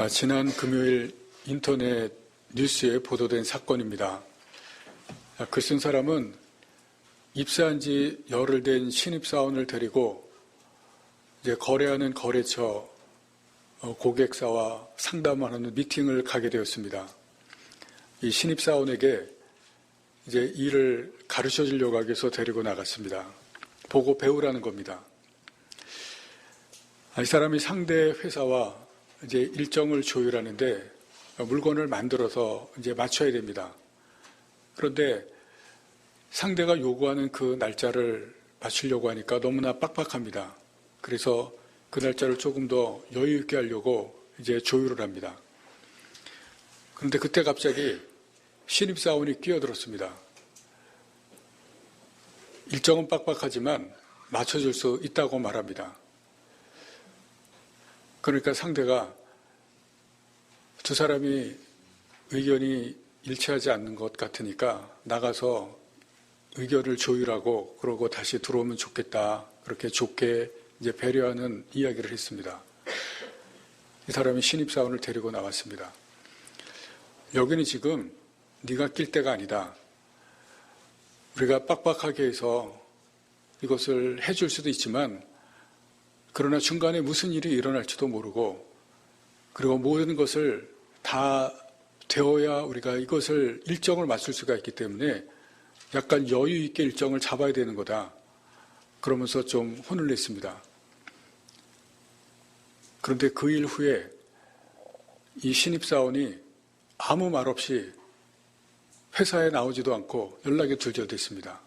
지난 금요일 인터넷 뉴스에 보도된 사건입니다. 글 쓴 사람은 입사한 지 열흘 된 신입사원을 데리고 이제 거래하는 거래처 고객사와 상담을 하는 미팅을 가게 되었습니다. 이 신입사원에게 이제 일을 가르쳐 주려고 하기 위해서 데리고 나갔습니다. 보고 배우라는 겁니다. 이 사람이 상대 회사와 이제 일정을 조율하는데 물건을 만들어서 이제 맞춰야 됩니다. 그런데 상대가 요구하는 그 날짜를 맞추려고 하니까 너무나 빡빡합니다. 그래서 그 날짜를 조금 더 여유 있게 하려고 이제 조율을 합니다. 그런데 그때 갑자기 신입사원이 끼어들었습니다. 일정은 빡빡하지만 맞춰줄 수 있다고 말합니다. 그러니까 상대가 두 사람이 의견이 일치하지 않는 것 같으니까 나가서 의견을 조율하고 그러고 다시 들어오면 좋겠다. 그렇게 좋게 이제 배려하는 이야기를 했습니다. 이 사람이 신입사원을 데리고 나왔습니다. 여기는 지금 네가 낄 때가 아니다. 우리가 빡빡하게 해서 이것을 해줄 수도 있지만 그러나 중간에 무슨 일이 일어날지도 모르고 그리고 모든 것을 다 되어야 우리가 이것을 일정을 맞출 수가 있기 때문에 약간 여유 있게 일정을 잡아야 되는 거다. 그러면서 좀 혼을 냈습니다. 그런데 그 일 후에 이 신입사원이 아무 말 없이 회사에 나오지도 않고 연락이 두절됐습니다.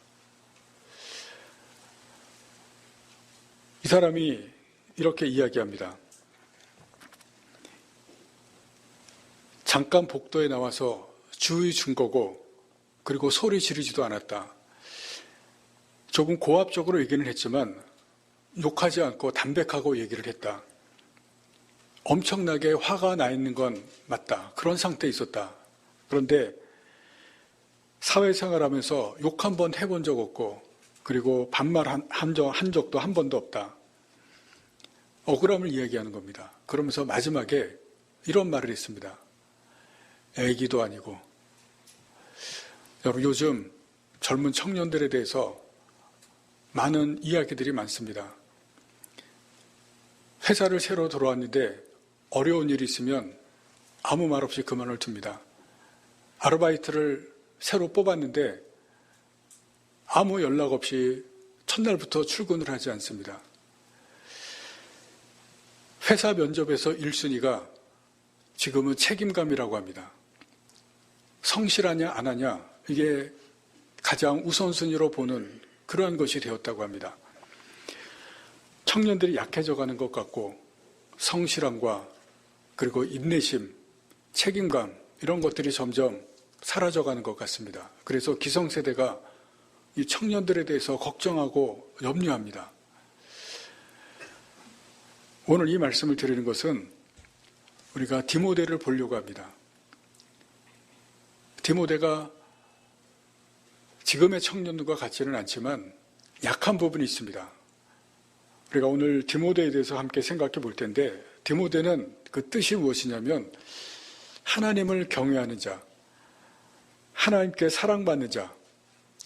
이 사람이 이렇게 이야기합니다. 잠깐 복도에 나와서 주의 준 거고 그리고 소리 지르지도 않았다. 조금 고압적으로 얘기는 했지만 욕하지 않고 담백하고 얘기를 했다. 엄청나게 화가 나 있는 건 맞다. 그런 상태에 있었다. 그런데 사회생활하면서 욕 한 번 해본 적 없고 그리고 반말 한 적도 한 번도 없다. 억울함을 이야기하는 겁니다. 그러면서 마지막에 이런 말을 했습니다. 애기도 아니고. 여러분 요즘 젊은 청년들에 대해서 많은 이야기들이 많습니다. 회사를 새로 들어왔는데 어려운 일이 있으면 아무 말 없이 그만을 둡니다. 아르바이트를 새로 뽑았는데 아무 연락 없이 첫날부터 출근을 하지 않습니다. 회사 면접에서 1순위가 지금은 책임감이라고 합니다. 성실하냐 안 하냐 이게 가장 우선순위로 보는 그러한 것이 되었다고 합니다. 청년들이 약해져가는 것 같고 성실함과 그리고 인내심, 책임감 이런 것들이 점점 사라져가는 것 같습니다. 그래서 기성세대가 이 청년들에 대해서 걱정하고 염려합니다. 오늘 이 말씀을 드리는 것은 우리가 디모데를 보려고 합니다. 디모데가 지금의 청년들과 같지는 않지만 약한 부분이 있습니다. 우리가 오늘 디모데에 대해서 함께 생각해 볼 텐데 디모데는 그 뜻이 무엇이냐면 하나님을 경외하는 자, 하나님께 사랑받는 자,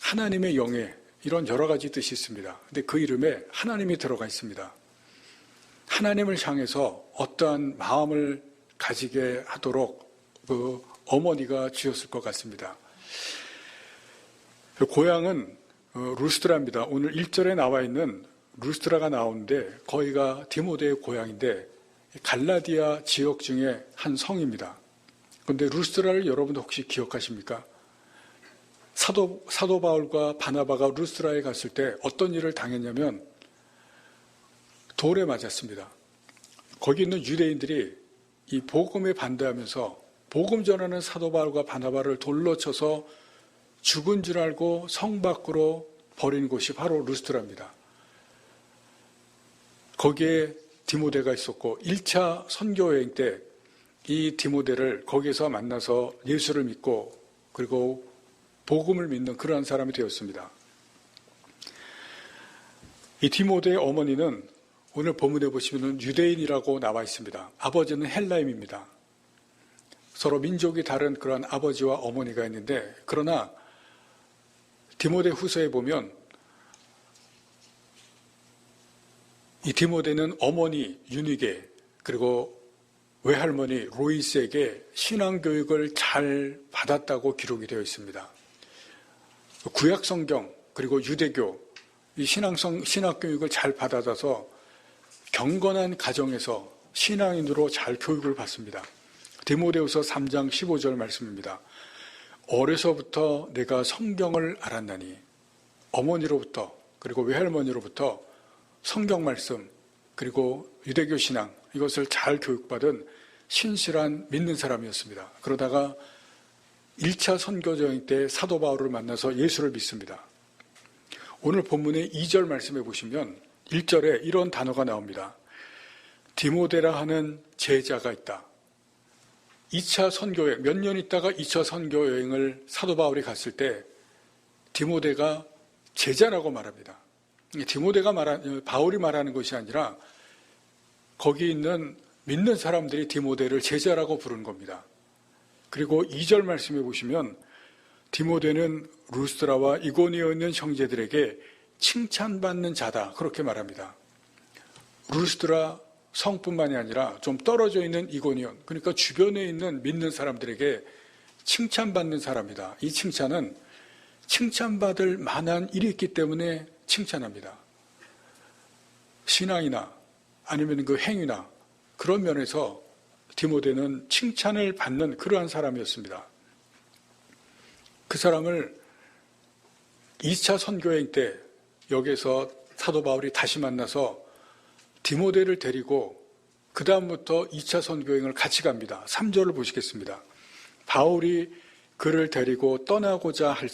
하나님의 영예 이런 여러 가지 뜻이 있습니다. 근데 그 이름에 하나님이 들어가 있습니다. 하나님을 향해서 어떠한 마음을 가지게 하도록 그 어머니가 지었을 것 같습니다. 고향은 루스드라입니다. 오늘 1절에 나와 있는 루스드라가 나오는데 거기가 디모데의 고향인데 갈라디아 지역 중에 한 성입니다. 그런데 루스드라를 여러분 혹시 기억하십니까? 사도 바울과 바나바가 루스드라에 갔을 때 어떤 일을 당했냐면 돌에 맞았습니다. 거기 있는 유대인들이 이 복음에 반대하면서 복음 전하는 사도 바울과 바나바를 돌로 쳐서 죽은 줄 알고 성 밖으로 버린 곳이 바로 루스드라입니다. 거기에 디모데가 있었고 1차 선교여행 때 이 디모데를 거기에서 만나서 예수를 믿고 그리고 복음을 믿는 그러한 사람이 되었습니다. 이 디모데의 어머니는 오늘 본문에 보시면 유대인이라고 나와 있습니다. 아버지는 헬라임입니다. 서로 민족이 다른 그런 아버지와 어머니가 있는데, 그러나 디모데 후서에 보면 이 디모데는 어머니 유니게 그리고 외할머니 로이스에게 신앙교육을 잘 받았다고 기록이 되어 있습니다. 구약성경 그리고 유대교 이 신학교육을 잘 받아서 경건한 가정에서 신앙인으로 잘 교육을 받습니다. 디모데후서 3장 15절 말씀입니다. 어려서부터 내가 성경을 알았나니, 어머니로부터 그리고 외할머니로부터 성경 말씀 그리고 유대교 신앙 이것을 잘 교육받은 신실한 믿는 사람이었습니다. 그러다가 1차 선교여행 때 사도 바울을 만나서 예수를 믿습니다. 오늘 본문의 2절 말씀해 보시면 1절에 이런 단어가 나옵니다. 디모데라 하는 제자가 있다. 2차 선교여행, 몇 년 있다가 2차 선교여행을 사도 바울이 갔을 때 디모데가 제자라고 말합니다. 바울이 말하는 것이 아니라 거기 있는 믿는 사람들이 디모데를 제자라고 부르는 겁니다. 그리고 2절 말씀해 보시면 디모데는 루스드라와 이고니오에 있는 형제들에게 칭찬받는 자다 그렇게 말합니다. 루스드라 성뿐만이 아니라 좀 떨어져 있는 이고니온, 그러니까 주변에 있는 믿는 사람들에게 칭찬받는 사람이다. 이 칭찬은 칭찬받을 만한 일이 있기 때문에 칭찬합니다. 신앙이나 아니면 그 행위나 그런 면에서 디모데는 칭찬을 받는 그러한 사람이었습니다. 그 사람을 2차 선교여행 때 여기서 사도 바울이 다시 만나서 디모데를 데리고 그 다음부터 2차 선교여행을 같이 갑니다. 3절을 보시겠습니다. 바울이 그를 데리고 떠나고자 할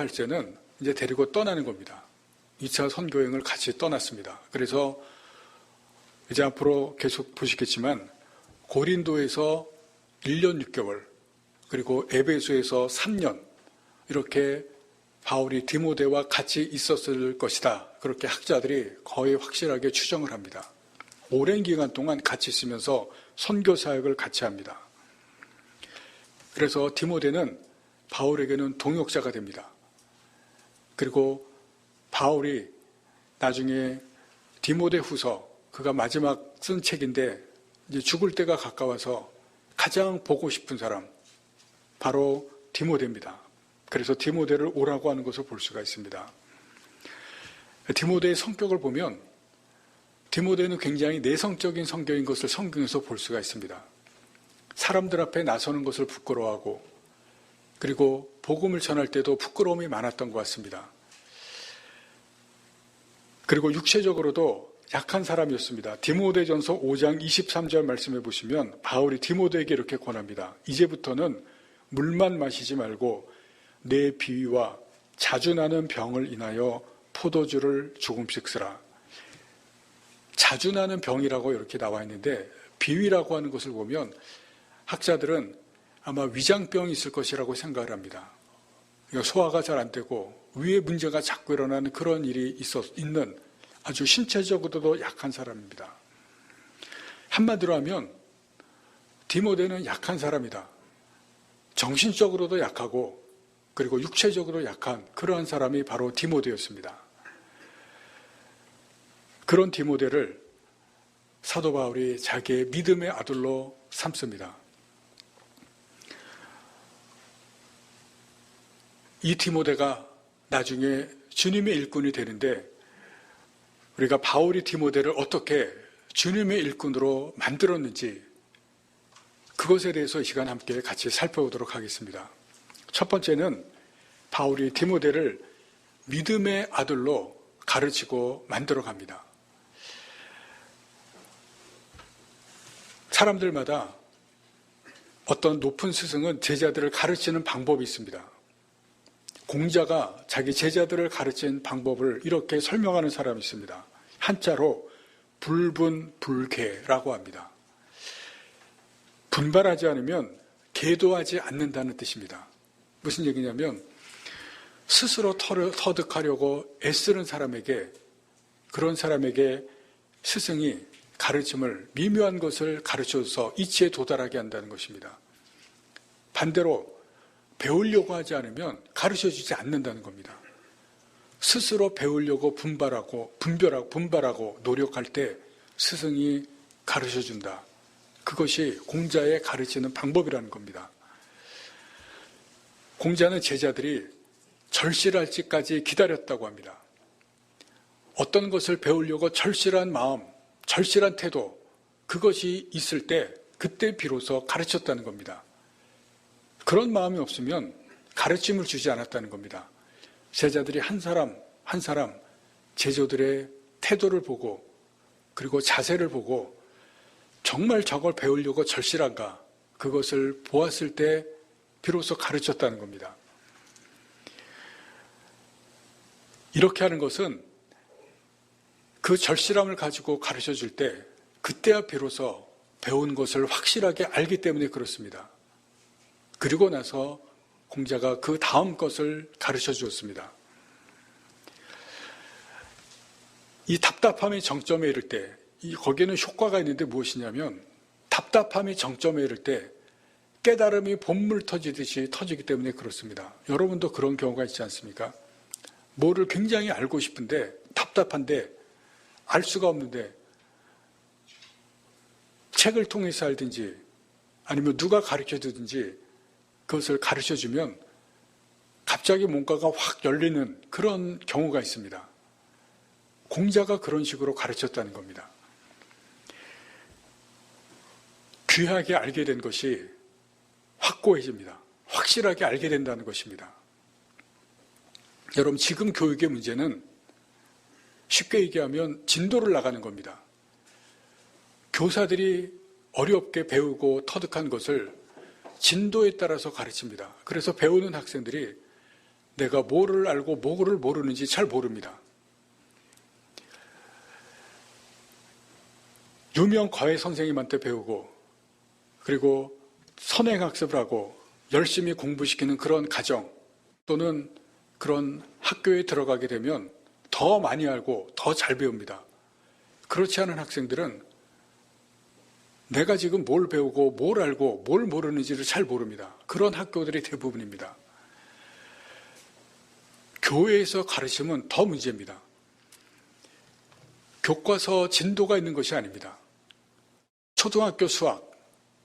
때는 이제 데리고 떠나는 겁니다. 2차 선교여행을 같이 떠났습니다. 그래서 이제 앞으로 계속 보시겠지만 고린도에서 1년 6개월 그리고 에베소에서 3년 이렇게 바울이 디모데와 같이 있었을 것이다. 그렇게 학자들이 거의 확실하게 추정을 합니다. 오랜 기간 동안 같이 있으면서 선교 사역을 같이 합니다. 그래서 디모데는 바울에게는 동역자가 됩니다. 그리고 바울이 나중에 디모데 후서, 그가 마지막 쓴 책인데 이제 죽을 때가 가까워서 가장 보고 싶은 사람, 바로 디모데입니다. 그래서 디모데를 오라고 하는 것을 볼 수가 있습니다. 디모데의 성격을 보면 디모데는 굉장히 내성적인 성격인 것을 성경에서 볼 수가 있습니다. 사람들 앞에 나서는 것을 부끄러워하고 그리고 복음을 전할 때도 부끄러움이 많았던 것 같습니다. 그리고 육체적으로도 약한 사람이었습니다. 디모데전서 5장 23절 말씀해 보시면 바울이 디모데에게 이렇게 권합니다. 이제부터는 물만 마시지 말고 내 비위와 자주 나는 병을 인하여 포도주를 조금씩 쓰라. 자주 나는 병이라고 이렇게 나와 있는데 비위라고 하는 것을 보면 학자들은 아마 위장병이 있을 것이라고 생각을 합니다. 소화가 잘 안 되고 위에 문제가 자꾸 일어나는 그런 일이 있는 아주 신체적으로도 약한 사람입니다. 한마디로 하면 디모데는 약한 사람이다. 정신적으로도 약하고 그리고 육체적으로 약한 그러한 사람이 바로 디모데였습니다. 그런 디모데를 사도 바울이 자기의 믿음의 아들로 삼습니다. 이 디모데가 나중에 주님의 일꾼이 되는데 우리가 바울이 디모데를 어떻게 주님의 일꾼으로 만들었는지 그것에 대해서 이 시간 함께 같이 살펴보도록 하겠습니다. 첫 번째는 바울이 디모데를 믿음의 아들로 가르치고 만들어 갑니다. 사람들마다 어떤 높은 스승은 제자들을 가르치는 방법이 있습니다. 공자가 자기 제자들을 가르친 방법을 이렇게 설명하는 사람이 있습니다. 한자로 불분불개라고 합니다. 분발하지 않으면 계도하지 않는다는 뜻입니다. 무슨 얘기냐면 스스로 터득하려고 애쓰는 사람에게 그런 사람에게 스승이 가르침을, 미묘한 것을 가르쳐서 이치에 도달하게 한다는 것입니다. 반대로 배우려고 하지 않으면 가르쳐주지 않는다는 겁니다. 스스로 배우려고 분발하고 노력할 때 스승이 가르쳐준다. 그것이 공자의 가르치는 방법이라는 겁니다. 공자는 제자들이 절실할지까지 기다렸다고 합니다. 어떤 것을 배우려고 절실한 마음, 절실한 태도, 그것이 있을 때 그때 비로소 가르쳤다는 겁니다. 그런 마음이 없으면 가르침을 주지 않았다는 겁니다. 제자들이 한 사람 한 사람 제자들의 태도를 보고 그리고 자세를 보고 정말 저걸 배우려고 절실한가, 그것을 보았을 때 비로소 가르쳤다는 겁니다. 이렇게 하는 것은 그 절실함을 가지고 가르쳐 줄 때 그때야 비로소 배운 것을 확실하게 알기 때문에 그렇습니다. 그리고 나서 공자가 그 다음 것을 가르쳐 주었습니다. 이 답답함의 정점에 이를 때, 거기에는 효과가 있는데 무엇이냐면 답답함이 정점에 이를 때 깨달음이 봇물 터지듯이 터지기 때문에 그렇습니다. 여러분도 그런 경우가 있지 않습니까? 뭐를 굉장히 알고 싶은데 답답한데 알 수가 없는데 책을 통해서 알든지 아니면 누가 가르쳐주든지 그것을 가르쳐주면 갑자기 뭔가가 확 열리는 그런 경우가 있습니다. 공자가 그런 식으로 가르쳤다는 겁니다. 귀하게 알게 된 것이 확고해집니다. 확실하게 알게 된다는 것입니다. 여러분, 지금 교육의 문제는 쉽게 얘기하면 진도를 나가는 겁니다. 교사들이 어렵게 배우고 터득한 것을 진도에 따라서 가르칩니다. 그래서 배우는 학생들이 내가 뭐를 알고 뭐를 모르는지 잘 모릅니다. 유명 과외 선생님한테 배우고 그리고 선행학습을 하고 열심히 공부시키는 그런 가정 또는 그런 학교에 들어가게 되면 더 많이 알고 더 잘 배웁니다. 그렇지 않은 학생들은 내가 지금 뭘 배우고 뭘 알고 뭘 모르는지를 잘 모릅니다. 그런 학교들이 대부분입니다. 교회에서 가르치면 더 문제입니다. 교과서 진도가 있는 것이 아닙니다. 초등학교 수학,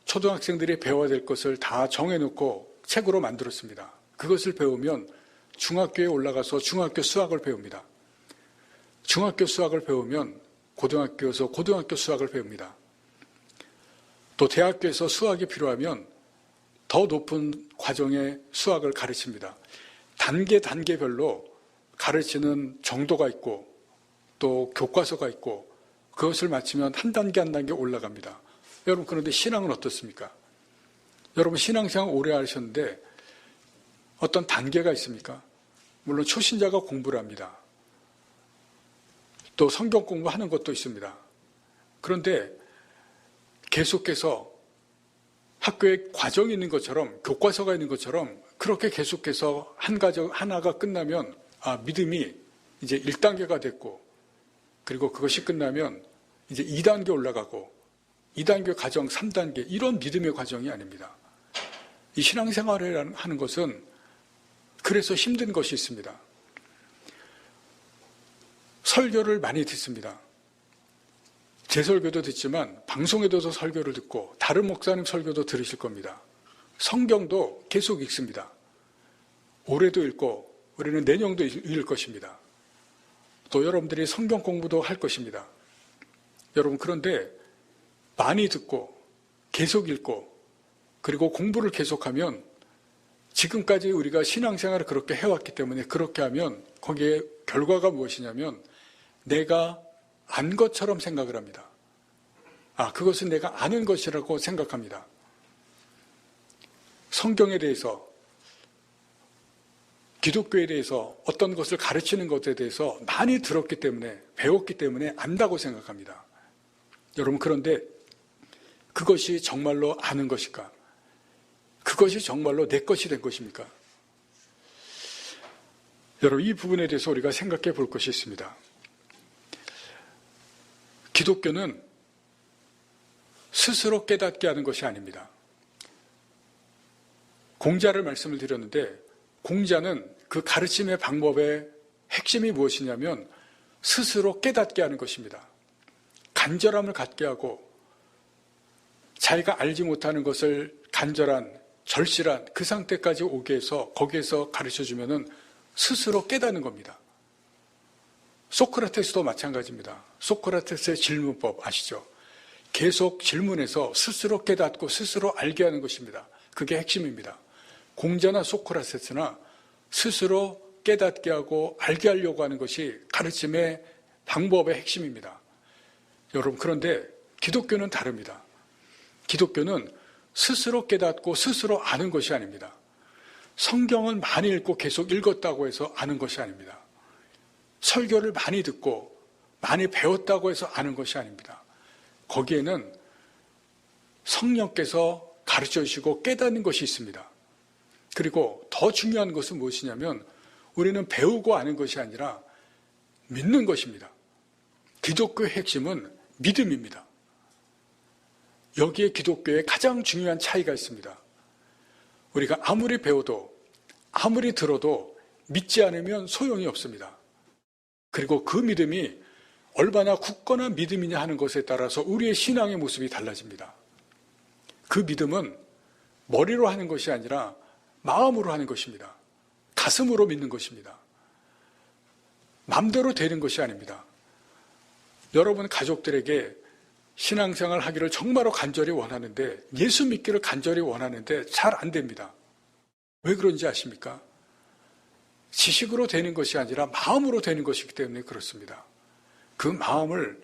초등학생들이 배워야 될 것을 다 정해놓고 책으로 만들었습니다. 그것을 배우면 중학교에 올라가서 중학교 수학을 배웁니다. 중학교 수학을 배우면 고등학교에서 고등학교 수학을 배웁니다. 또 대학교에서 수학이 필요하면 더 높은 과정의 수학을 가르칩니다. 단계별로 가르치는 정도가 있고 또 교과서가 있고 그것을 마치면 한 단계 한 단계 올라갑니다. 여러분, 그런데 신앙은 어떻습니까? 여러분, 신앙생활 오래 하셨는데 어떤 단계가 있습니까? 물론 초신자가 공부를 합니다. 또 성경 공부하는 것도 있습니다. 그런데 계속해서 학교에 과정이 있는 것처럼 교과서가 있는 것처럼 그렇게 계속해서 하나가 끝나면 믿음이 이제 1단계가 됐고 그리고 그것이 끝나면 이제 2단계 올라가고 2단계 과정 3단계 이런 믿음의 과정이 아닙니다. 이 신앙생활을 하는 것은 그래서 힘든 것이 있습니다. 설교를 많이 듣습니다. 제 설교도 듣지만 방송에도 설교를 듣고 다른 목사님 설교도 들으실 겁니다. 성경도 계속 읽습니다. 올해도 읽고 우리는 내년도 읽을 것입니다. 또 여러분들이 성경 공부도 할 것입니다. 여러분, 그런데 많이 듣고 계속 읽고 그리고 공부를 계속하면 지금까지 우리가 신앙생활을 그렇게 해왔기 때문에 그렇게 하면 거기에 결과가 무엇이냐면 내가 안 것처럼 생각을 합니다. 그것은 내가 아는 것이라고 생각합니다. 성경에 대해서, 기독교에 대해서 어떤 것을 가르치는 것에 대해서 많이 들었기 때문에, 배웠기 때문에 안다고 생각합니다. 여러분, 그런데 그것이 정말로 아는 것일까? 그것이 정말로 내 것이 된 것입니까? 여러분, 이 부분에 대해서 우리가 생각해 볼 것이 있습니다. 기독교는 스스로 깨닫게 하는 것이 아닙니다. 공자를 말씀을 드렸는데 공자는 그 가르침의 방법의 핵심이 무엇이냐면 스스로 깨닫게 하는 것입니다. 간절함을 갖게 하고 자기가 알지 못하는 것을 간절한, 절실한 그 상태까지 오게 해서 거기에서 가르쳐주면은 스스로 깨닫는 겁니다. 소크라테스도 마찬가지입니다. 소크라테스의 질문법 아시죠? 계속 질문해서 스스로 깨닫고 스스로 알게 하는 것입니다. 그게 핵심입니다. 공자나 소크라테스나 스스로 깨닫게 하고 알게 하려고 하는 것이 가르침의 방법의 핵심입니다. 여러분, 그런데 기독교는 다릅니다. 기독교는 스스로 깨닫고 스스로 아는 것이 아닙니다. 성경을 많이 읽고 계속 읽었다고 해서 아는 것이 아닙니다. 설교를 많이 듣고 많이 배웠다고 해서 아는 것이 아닙니다. 거기에는 성령께서 가르쳐 주시고 깨닫는 것이 있습니다. 그리고 더 중요한 것은 무엇이냐면 우리는 배우고 아는 것이 아니라 믿는 것입니다. 기독교의 핵심은 믿음입니다. 여기에 기독교의 가장 중요한 차이가 있습니다. 우리가 아무리 배워도 아무리 들어도 믿지 않으면 소용이 없습니다. 그리고 그 믿음이 얼마나 굳건한 믿음이냐 하는 것에 따라서 우리의 신앙의 모습이 달라집니다. 그 믿음은 머리로 하는 것이 아니라 마음으로 하는 것입니다. 가슴으로 믿는 것입니다. 마음대로 되는 것이 아닙니다. 여러분 가족들에게 신앙생활 하기를 정말로 간절히 원하는데, 예수 믿기를 간절히 원하는데 잘 안 됩니다. 왜 그런지 아십니까? 지식으로 되는 것이 아니라 마음으로 되는 것이기 때문에 그렇습니다. 그 마음을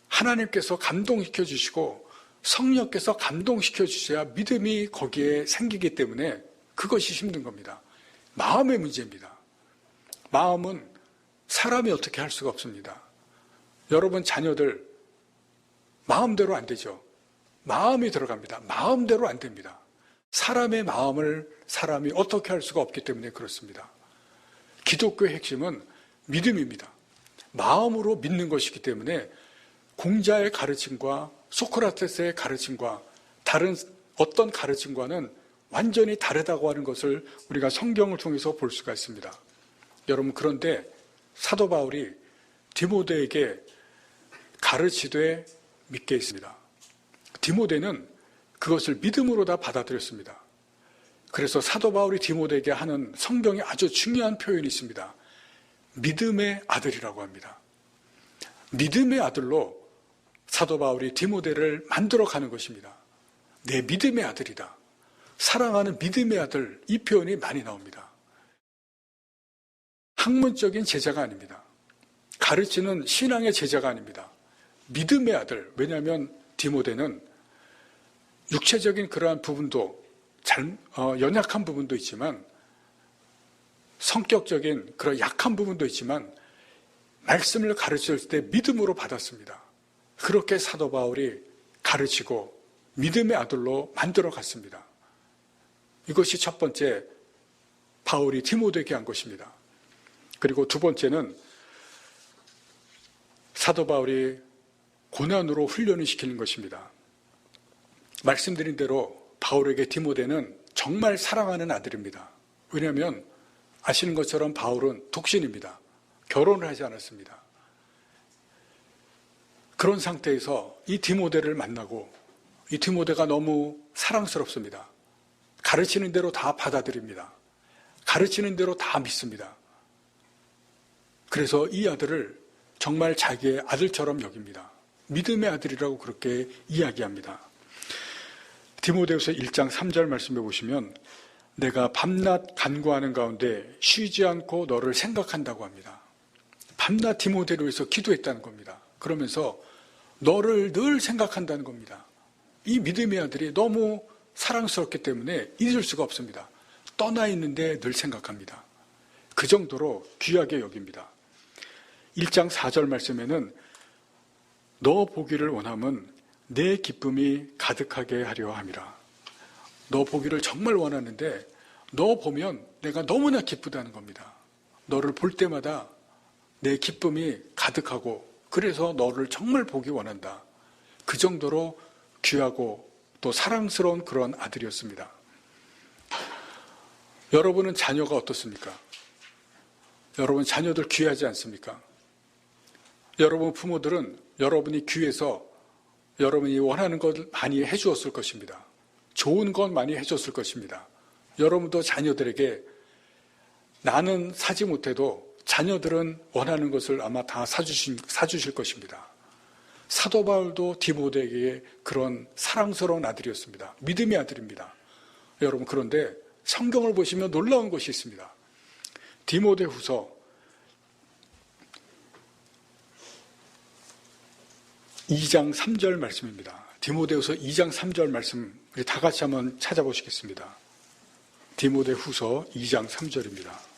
하나님께서 감동시켜 주시고 성령께서 감동시켜 주셔야 믿음이 거기에 생기기 때문에 그것이 힘든 겁니다. 마음의 문제입니다. 마음은 사람이 어떻게 할 수가 없습니다. 여러분 자녀들 마음대로 안 되죠. 마음이 들어갑니다. 마음대로 안 됩니다. 사람의 마음을 사람이 어떻게 할 수가 없기 때문에 그렇습니다. 기독교의 핵심은 믿음입니다. 마음으로 믿는 것이기 때문에 공자의 가르침과 소크라테스의 가르침과 다른 어떤 가르침과는 완전히 다르다고 하는 것을 우리가 성경을 통해서 볼 수가 있습니다. 여러분, 그런데 사도 바울이 디모데에게 가르치되 믿게 했습니다. 디모데는 그것을 믿음으로 다 받아들였습니다. 그래서 사도 바울이 디모데에게 하는 성경에 아주 중요한 표현이 있습니다. 믿음의 아들이라고 합니다. 믿음의 아들로 사도 바울이 디모데를 만들어가는 것입니다. 내 믿음의 아들이다. 사랑하는 믿음의 아들, 이 표현이 많이 나옵니다. 학문적인 제자가 아닙니다. 가르치는 신앙의 제자가 아닙니다. 믿음의 아들. 왜냐하면 디모데는 육체적인 그러한 부분도 연약한 부분도 있지만, 성격적인 그런 약한 부분도 있지만 말씀을 가르칠 때 믿음으로 받았습니다. 그렇게 사도 바울이 가르치고 믿음의 아들로 만들어 갔습니다. 이것이 첫 번째 바울이 디모데에게 한 것입니다. 그리고 두 번째는 사도 바울이 고난으로 훈련을 시키는 것입니다. 말씀드린 대로 바울에게 디모데는 정말 사랑하는 아들입니다. 왜냐하면 아시는 것처럼 바울은 독신입니다. 결혼을 하지 않았습니다. 그런 상태에서 이 디모데를 만나고 이 디모데가 너무 사랑스럽습니다. 가르치는 대로 다 받아들입니다. 가르치는 대로 다 믿습니다. 그래서 이 아들을 정말 자기의 아들처럼 여깁니다. 믿음의 아들이라고 그렇게 이야기합니다. 디모데후서 1장 3절 말씀해 보시면 내가 밤낮 간구하는 가운데 쉬지 않고 너를 생각한다고 합니다. 밤낮 디모데를 위해서 기도했다는 겁니다. 그러면서 너를 늘 생각한다는 겁니다. 이 믿음의 아들이 너무 사랑스럽기 때문에 잊을 수가 없습니다. 떠나 있는데 늘 생각합니다. 그 정도로 귀하게 여깁니다. 1장 4절 말씀에는 너 보기를 원함은 내 기쁨이 가득하게 하려 함이라. 너 보기를 정말 원하는데 너 보면 내가 너무나 기쁘다는 겁니다. 너를 볼 때마다 내 기쁨이 가득하고 그래서 너를 정말 보기 원한다. 그 정도로 귀하고 또 사랑스러운 그런 아들이었습니다. 여러분은 자녀가 어떻습니까? 여러분 자녀들 귀하지 않습니까? 여러분 부모들은 여러분이 귀해서 여러분이 원하는 것 많이 해주었을 것입니다. 좋은 것 많이 해줬을 것입니다. 여러분도 자녀들에게 나는 사지 못해도 자녀들은 원하는 것을 아마 다 사주실 것입니다. 사도 바울도 디모데에게 그런 사랑스러운 아들이었습니다. 믿음의 아들입니다. 여러분, 그런데 성경을 보시면 놀라운 것이 있습니다. 디모데후서 2장 3절 말씀입니다. 디모데후서 2장 3절 말씀 우리 다 같이 한번 찾아보시겠습니다. 디모데후서 2장 3절입니다.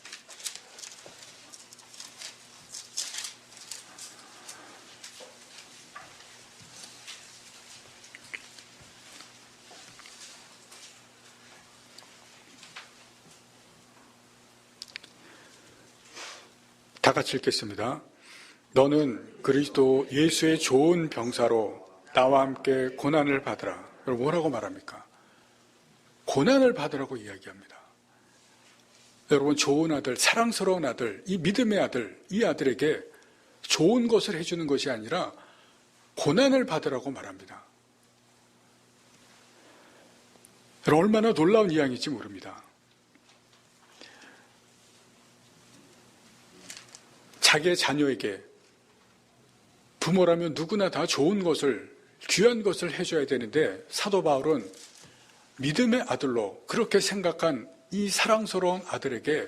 다 같이 읽겠습니다. 너는 그리스도 예수의 좋은 병사로 나와 함께 고난을 받으라. 여러분 뭐라고 말합니까? 고난을 받으라고 이야기합니다. 여러분 좋은 아들, 사랑스러운 아들, 이 믿음의 아들, 이 아들에게 좋은 것을 해주는 것이 아니라 고난을 받으라고 말합니다. 여러분 얼마나 놀라운 이야기인지 모릅니다. 자기의 자녀에게 부모라면 누구나 다 좋은 것을, 귀한 것을 해줘야 되는데 사도 바울은 믿음의 아들로 그렇게 생각한 이 사랑스러운 아들에게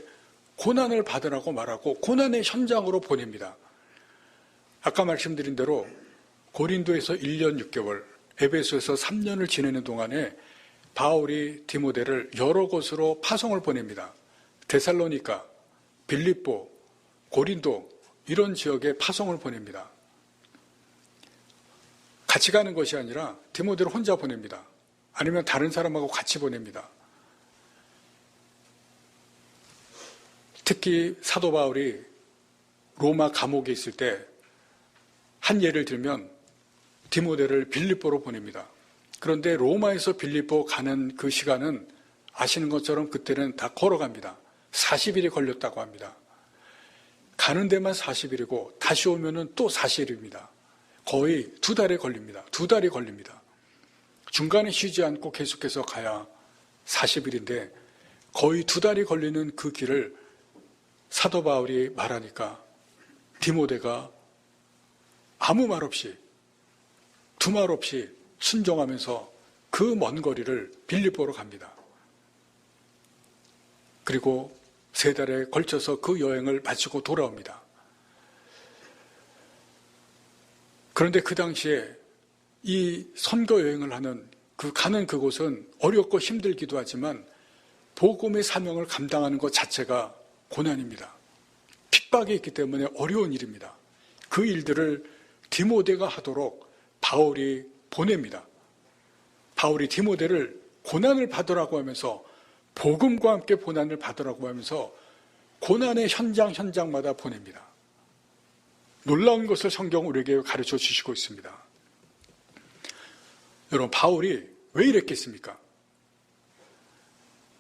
고난을 받으라고 말하고 고난의 현장으로 보냅니다. 아까 말씀드린 대로 고린도에서 1년 6개월, 에베소에서 3년을 지내는 동안에 바울이 디모데를 여러 곳으로 파송을 보냅니다. 데살로니가, 빌립보, 고린도 이런 지역에 파송을 보냅니다. 같이 가는 것이 아니라 디모데를 혼자 보냅니다. 아니면 다른 사람하고 같이 보냅니다. 특히 사도 바울이 로마 감옥에 있을 때 한 예를 들면 디모데를 빌립보로 보냅니다. 그런데 로마에서 빌립보 가는 그 시간은 아시는 것처럼 그때는 다 걸어갑니다. 40일이 걸렸다고 합니다. 가는 데만 40일이고 다시 오면은 또 40일입니다. 거의 2달이 걸립니다. 2달이 걸립니다. 중간에 쉬지 않고 계속해서 가야 40일인데 거의 2달이 걸리는 그 길을 사도 바울이 말하니까 디모데가 아무 말 없이 두말 없이 순종하면서 그 먼 거리를 빌립보로 갑니다. 그리고 3달에 걸쳐서 그 여행을 마치고 돌아옵니다. 그런데 그 당시에 이 선교 여행을 하는 가는 그곳은 어렵고 힘들기도 하지만 복음의 사명을 감당하는 것 자체가 고난입니다. 핍박이 있기 때문에 어려운 일입니다. 그 일들을 디모데가 하도록 바울이 보냅니다. 바울이 디모데를 고난을 받으라고 하면서 복음과 함께 고난을 받으라고 하면서 고난의 현장마다 보냅니다. 놀라운 것을 성경 우리에게 가르쳐 주시고 있습니다. 여러분 바울이 왜 이랬겠습니까?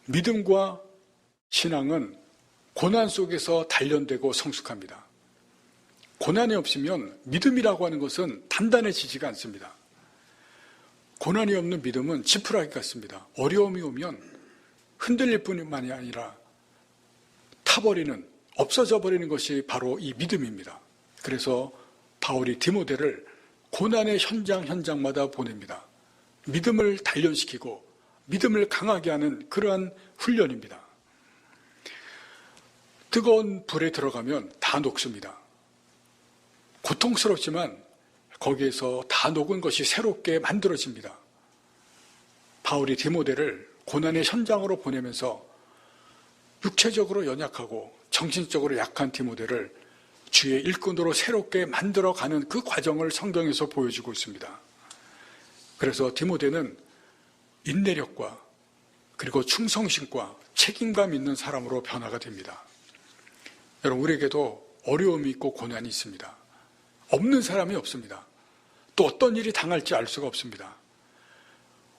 믿음과 신앙은 고난 속에서 단련되고 성숙합니다. 고난이 없으면 믿음이라고 하는 것은 단단해지지가 않습니다. 고난이 없는 믿음은 지푸라기 같습니다. 어려움이 오면 흔들릴 뿐만이 아니라 타버리는, 없어져 버리는 것이 바로 이 믿음입니다. 그래서 바울이 디모데를 고난의 현장마다 보냅니다. 믿음을 단련시키고 믿음을 강하게 하는 그러한 훈련입니다. 뜨거운 불에 들어가면 다 녹습니다. 고통스럽지만 거기에서 다 녹은 것이 새롭게 만들어집니다. 바울이 디모데를 고난의 현장으로 보내면서 육체적으로 연약하고 정신적으로 약한 디모데를 주의 일꾼으로 새롭게 만들어가는 그 과정을 성경에서 보여주고 있습니다. 그래서 디모데는 인내력과 그리고 충성심과 책임감 있는 사람으로 변화가 됩니다. 여러분 우리에게도 어려움이 있고 고난이 있습니다. 없는 사람이 없습니다. 또 어떤 일이 당할지 알 수가 없습니다.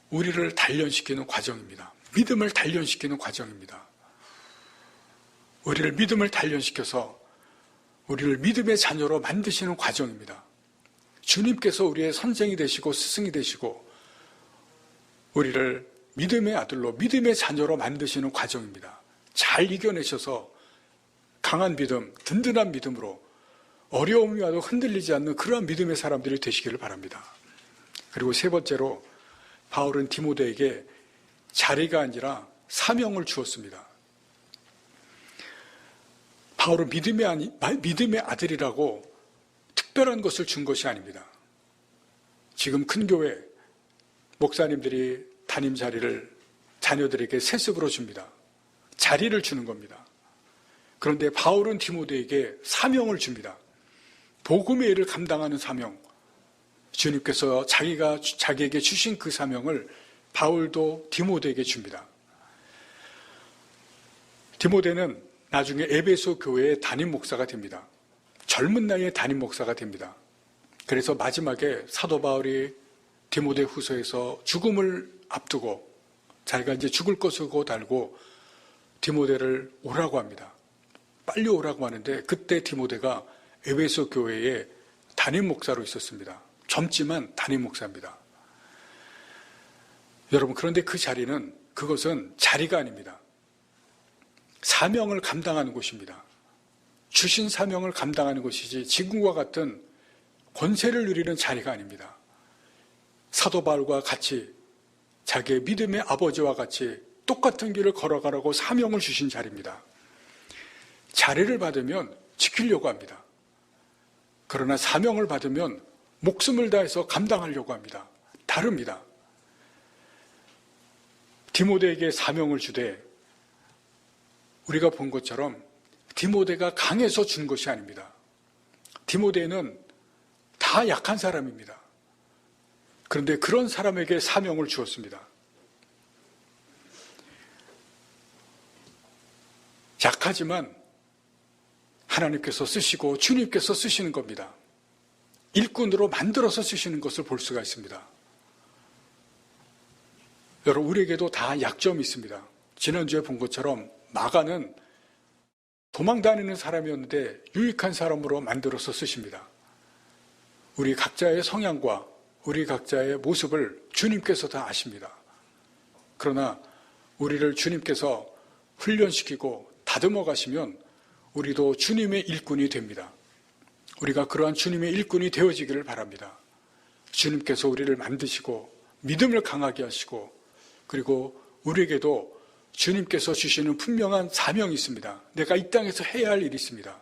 우리를 단련시키는 과정입니다. 믿음을 단련시키는 과정입니다. 우리를 믿음을 단련시켜서 우리를 믿음의 자녀로 만드시는 과정입니다. 주님께서 우리의 선생이 되시고 스승이 되시고 우리를 믿음의 아들로 믿음의 자녀로 만드시는 과정입니다. 잘 이겨내셔서 강한 믿음, 든든한 믿음으로 어려움이 와도 흔들리지 않는 그러한 믿음의 사람들이 되시기를 바랍니다. 그리고 세 번째로 바울은 디모데에게 자리가 아니라 사명을 주었습니다. 바울은 믿음의 아들이라고 특별한 것을 준 것이 아닙니다. 지금 큰 교회 목사님들이 담임 자리를 자녀들에게 세습으로 줍니다. 자리를 주는 겁니다. 그런데 바울은 디모데에게 사명을 줍니다. 복음의 일을 감당하는 사명. 주님께서 자기에게 주신 그 사명을 바울도 디모데에게 줍니다. 디모데는 나중에 에베소 교회의 담임 목사가 됩니다. 젊은 나이에 담임 목사가 됩니다. 그래서 마지막에 사도 바울이 디모데 후서에서 죽음을 앞두고 자기가 이제 죽을 것을 알고 디모데를 오라고 합니다. 빨리 오라고 하는데 그때 디모데가 에베소 교회의 담임 목사로 있었습니다. 젊지만 담임 목사입니다. 여러분, 그런데 그것은 자리가 아닙니다. 사명을 감당하는 곳입니다. 주신 사명을 감당하는 것이지 지금과 같은 권세를 누리는 자리가 아닙니다. 사도 바울과 같이 자기의 믿음의 아버지와 같이 똑같은 길을 걸어가라고 사명을 주신 자리입니다. 자리를 받으면 지키려고 합니다. 그러나 사명을 받으면 목숨을 다해서 감당하려고 합니다. 다릅니다. 디모데에게 사명을 주되 우리가 본 것처럼 디모데가 강해서 준 것이 아닙니다. 디모데는 다 약한 사람입니다. 그런데 그런 사람에게 사명을 주었습니다. 약하지만 하나님께서 쓰시고 주님께서 쓰시는 겁니다. 일꾼으로 만들어서 쓰시는 것을 볼 수가 있습니다. 여러분, 우리에게도 다 약점이 있습니다. 지난주에 본 것처럼 마가는 도망다니는 사람이었는데 유익한 사람으로 만들어서 쓰십니다. 우리 각자의 성향과 우리 각자의 모습을 주님께서 다 아십니다. 그러나 우리를 주님께서 훈련시키고 다듬어 가시면 우리도 주님의 일꾼이 됩니다. 우리가 그러한 주님의 일꾼이 되어지기를 바랍니다. 주님께서 우리를 만드시고 믿음을 강하게 하시고 그리고 우리에게도 주님께서 주시는 분명한 사명이 있습니다. 내가 이 땅에서 해야 할 일이 있습니다.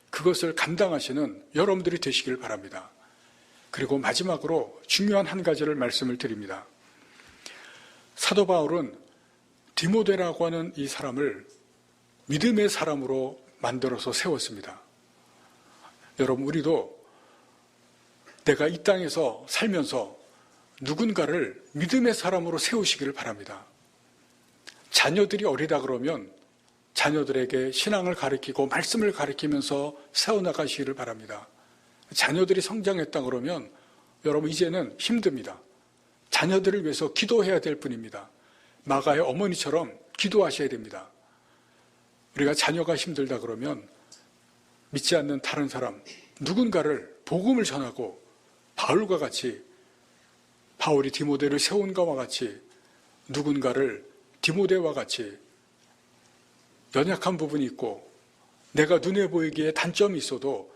그것을 감당하시는 여러분들이 되시길 바랍니다. 그리고 마지막으로 중요한 한 가지를 말씀을 드립니다. 사도 바울은 디모데라고 하는 이 사람을 믿음의 사람으로 만들어서 세웠습니다. 여러분, 우리도 내가 이 땅에서 살면서 누군가를 믿음의 사람으로 세우시기를 바랍니다. 자녀들이 어리다 그러면 자녀들에게 신앙을 가르치고 말씀을 가르치면서 세워나가시기를 바랍니다. 자녀들이 성장했다 그러면 여러분 이제는 힘듭니다. 자녀들을 위해서 기도해야 될 뿐입니다. 마가의 어머니처럼 기도하셔야 됩니다. 우리가 자녀가 힘들다 그러면 믿지 않는 다른 사람, 누군가를 복음을 전하고 바울과 같이 바울이 디모데를 세운 것과 같이 누군가를 디모데와 같이 연약한 부분이 있고 내가 눈에 보이기에 단점이 있어도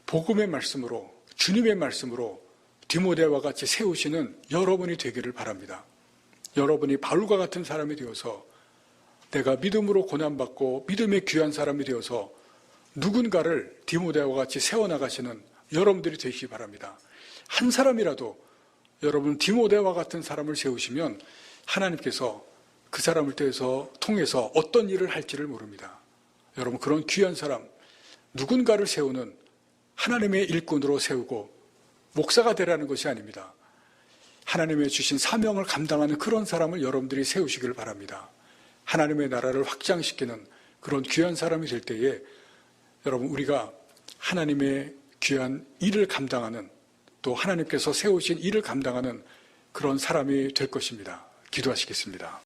복음의 말씀으로 주님의 말씀으로 디모데와 같이 세우시는 여러분이 되기를 바랍니다. 여러분이 바울과 같은 사람이 되어서 내가 믿음으로 고난받고 믿음의 귀한 사람이 되어서 누군가를 디모데와 같이 세워나가시는 여러분들이 되시기 바랍니다. 한 사람이라도 여러분 디모데와 같은 사람을 세우시면 하나님께서 그 사람을 통해서 어떤 일을 할지를 모릅니다. 여러분, 그런 귀한 사람, 누군가를 세우는 하나님의 일꾼으로 세우고 목사가 되라는 것이 아닙니다. 하나님의 주신 사명을 감당하는 그런 사람을 여러분들이 세우시기를 바랍니다. 하나님의 나라를 확장시키는 그런 귀한 사람이 될 때에 여러분, 우리가 하나님의 귀한 일을 감당하는, 또 하나님께서 세우신 일을 감당하는 그런 사람이 될 것입니다. 기도하시겠습니다.